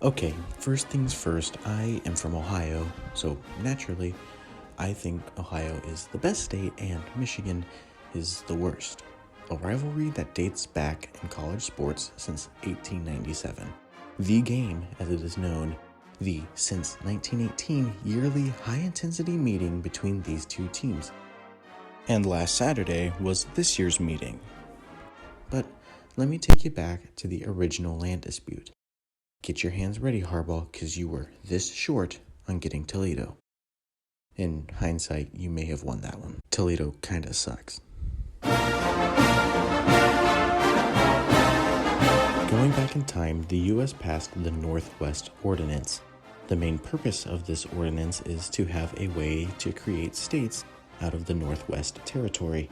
Okay, first things first, I am from Ohio, so naturally, I think Ohio is the best state and Michigan is the worst. A rivalry that dates back in college sports since 1897. The game, as it is known, the since 1918 yearly high-intensity meeting between these two teams. And last Saturday was this year's meeting. But let me take you back to the original land dispute. Get your hands ready, Harbaugh, because you were this short on getting Toledo. In hindsight, you may have won that one. Toledo kinda sucks. Going back in time, the U.S. passed the Northwest Ordinance. The main purpose of this ordinance is to have a way to create states out of the Northwest Territory.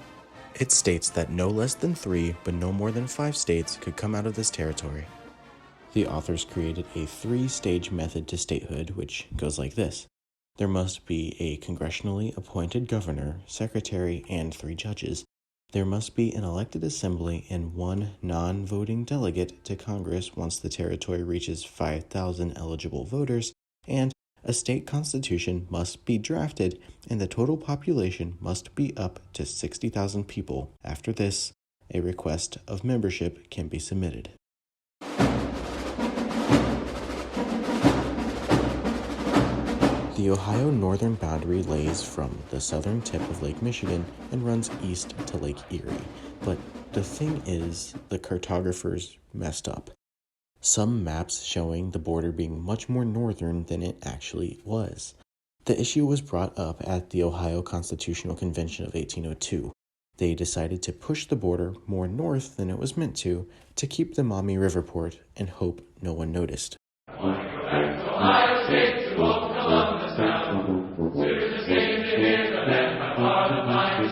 It states that no less than 3, but no more than 5 states could come out of this territory. The authors created a 3-stage method to statehood, which goes like this. There must be a congressionally appointed governor, secretary, and 3 judges. There must be an elected assembly and 1 non-voting delegate to Congress once the territory reaches 5,000 eligible voters, and a state constitution must be drafted, and the total population must be up to 60,000 people. After this, a request of membership can be submitted. The Ohio northern boundary lays from the southern tip of Lake Michigan and runs east to Lake Erie. But the thing is, the cartographers messed up. Some maps showing the border being much more northern than it actually was. The issue was brought up at the Ohio Constitutional Convention of 1802. They decided to push the border more north than it was meant to keep the Maumee River port and hope no one noticed.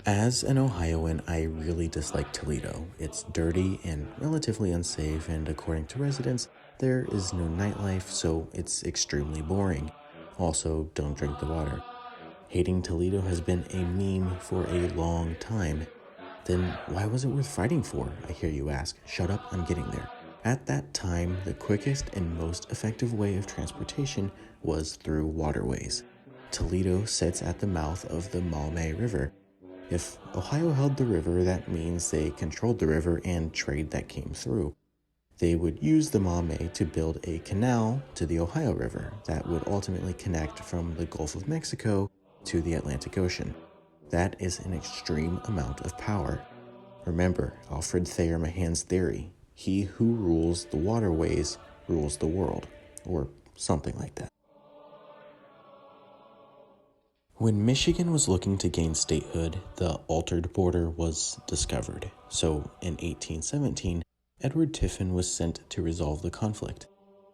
As an Ohioan, I really dislike Toledo. It's dirty and relatively unsafe, and according to residents, there is no nightlife, so it's extremely boring. Also, don't drink the water. Hating Toledo has been a meme for a long time. Then why was it worth fighting for, I hear you ask? Shut up, I'm getting there. At that time, the quickest and most effective way of transportation was through waterways. Toledo sits at the mouth of the Maumee River. If Ohio held the river, that means they controlled the river and trade that came through. They would use the Maumee to build a canal to the Ohio River that would ultimately connect from the Gulf of Mexico to the Atlantic Ocean. That is an extreme amount of power. Remember Alfred Thayer Mahan's theory. He who rules the waterways rules the world, or something like that. When Michigan was looking to gain statehood, the altered border was discovered. So in 1817, Edward Tiffin was sent to resolve the conflict.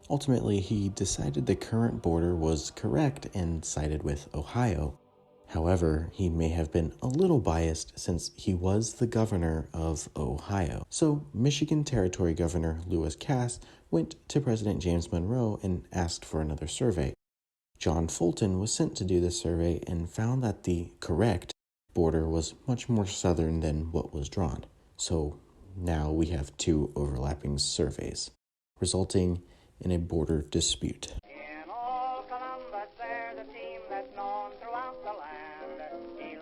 Ultimately, he decided the current border was correct and sided with Ohio. However, he may have been a little biased since he was the governor of Ohio. So Michigan Territory Governor Lewis Cass went to President James Monroe and asked for another survey. John Fulton was sent to do the survey and found that the correct border was much more southern than what was drawn. So now we have 2 overlapping surveys, resulting in a border dispute. In all Columbus, there's a team that's known throughout the land.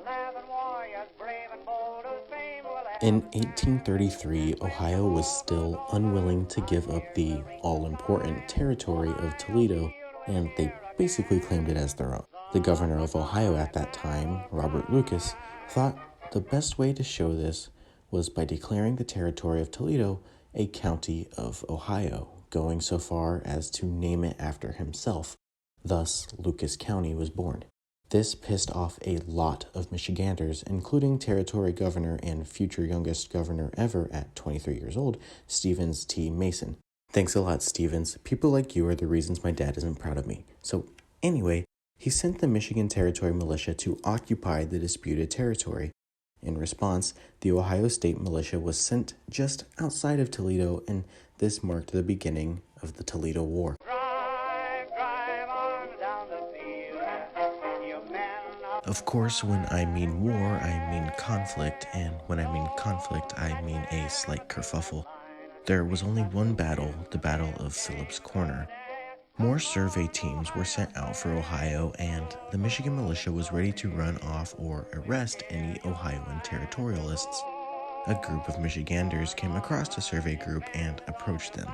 11 warriors, brave and bold, whose fame will ever. In 1833, Ohio was still unwilling to give up the all-important territory of Toledo, and they basically claimed it as their own. The governor of Ohio at that time, Robert Lucas, thought the best way to show this was by declaring the territory of Toledo a county of Ohio, going so far as to name it after himself. Thus, Lucas County was born. This pissed off a lot of Michiganders, including Territory Governor and future youngest governor ever at 23 years old, Stevens T. Mason. Thanks a lot, Stevens. People like you are the reasons my dad isn't proud of me. So anyway, he sent the Michigan Territory Militia to occupy the disputed territory. In response, the Ohio State Militia was sent just outside of Toledo, and this marked the beginning of the Toledo War. Drive on down the field, you men of Of course, when I mean war, I mean conflict, and when I mean conflict, I mean a slight kerfuffle. There was only one battle, the Battle of Phillips Corner. More survey teams were sent out for Ohio, and the Michigan militia was ready to run off or arrest any Ohioan territorialists. A group of Michiganders came across the survey group and approached them.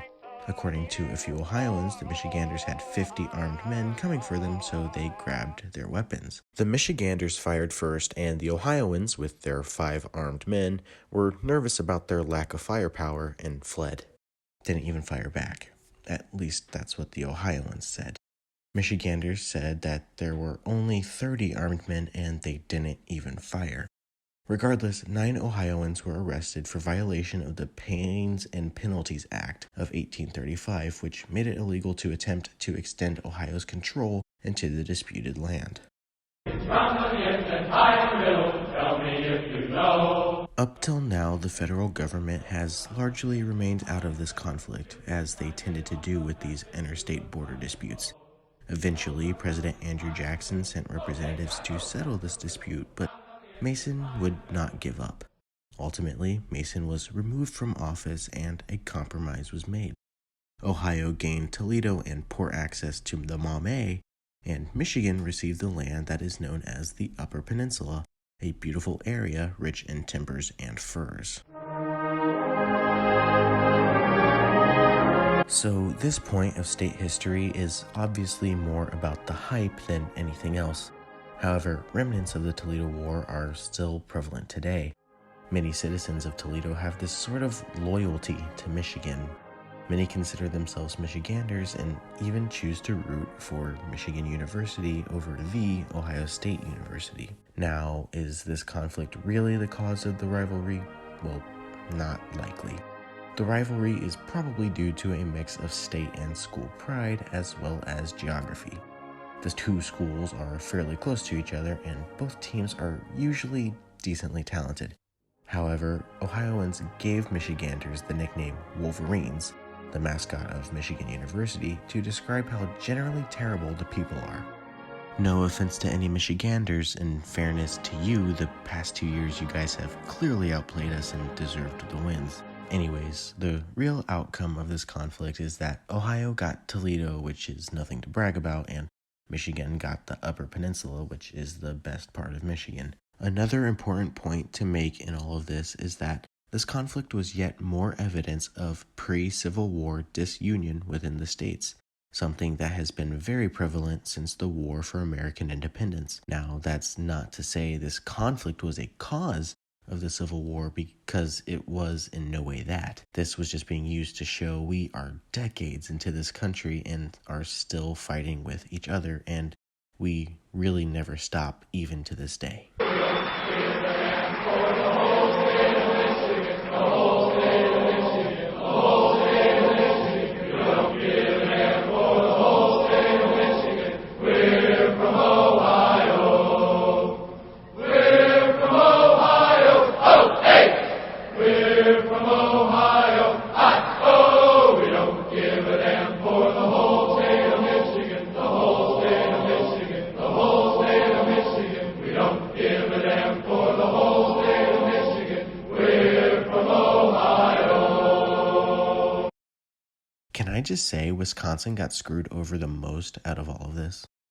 According to a few Ohioans, the Michiganders had 50 armed men coming for them, so they grabbed their weapons. The Michiganders fired first, and the Ohioans, with their 5 armed men, were nervous about their lack of firepower and fled. Didn't even fire back. At least that's what the Ohioans said. Michiganders said that there were only 30 armed men and they didn't even fire. Regardless, 9 Ohioans were arrested for violation of the Pains and Penalties Act of 1835, which made it illegal to attempt to extend Ohio's control into the disputed land. Up till now, the federal government has largely remained out of this conflict, as they tended to do with these interstate border disputes. Eventually, President Andrew Jackson sent representatives to settle this dispute, but Mason would not give up. Ultimately, Mason was removed from office and a compromise was made. Ohio gained Toledo and port access to the Maumee, and Michigan received the land that is known as the Upper Peninsula, a beautiful area rich in timbers and furs. So this point of state history is obviously more about the hype than anything else. However, remnants of the Toledo War are still prevalent today. Many citizens of Toledo have this sort of loyalty to Michigan. Many consider themselves Michiganders and even choose to root for Michigan University over the Ohio State University. Now, is this conflict really the cause of the rivalry? Well, not likely. The rivalry is probably due to a mix of state and school pride as well as geography. The 2 schools are fairly close to each other and both teams are usually decently talented. However, Ohioans gave Michiganders the nickname Wolverines, the mascot of Michigan University, to describe how generally terrible the people are. No offense to any Michiganders, in fairness to you, the past 2 years you guys have clearly outplayed us and deserved the wins. Anyways, the real outcome of this conflict is that Ohio got Toledo, which is nothing to brag about, and Michigan got the Upper Peninsula, which is the best part of Michigan. Another important point to make in all of this is that this conflict was yet more evidence of pre-Civil War disunion within the states, something that has been very prevalent since the War for American Independence. Now, that's not to say this conflict was a cause of the Civil War, because it was in no way that. This was just being used to show we are decades into this country and are still fighting with each other, and we really never stop even to this day. Can I just say Wisconsin got screwed over the most out of all of this?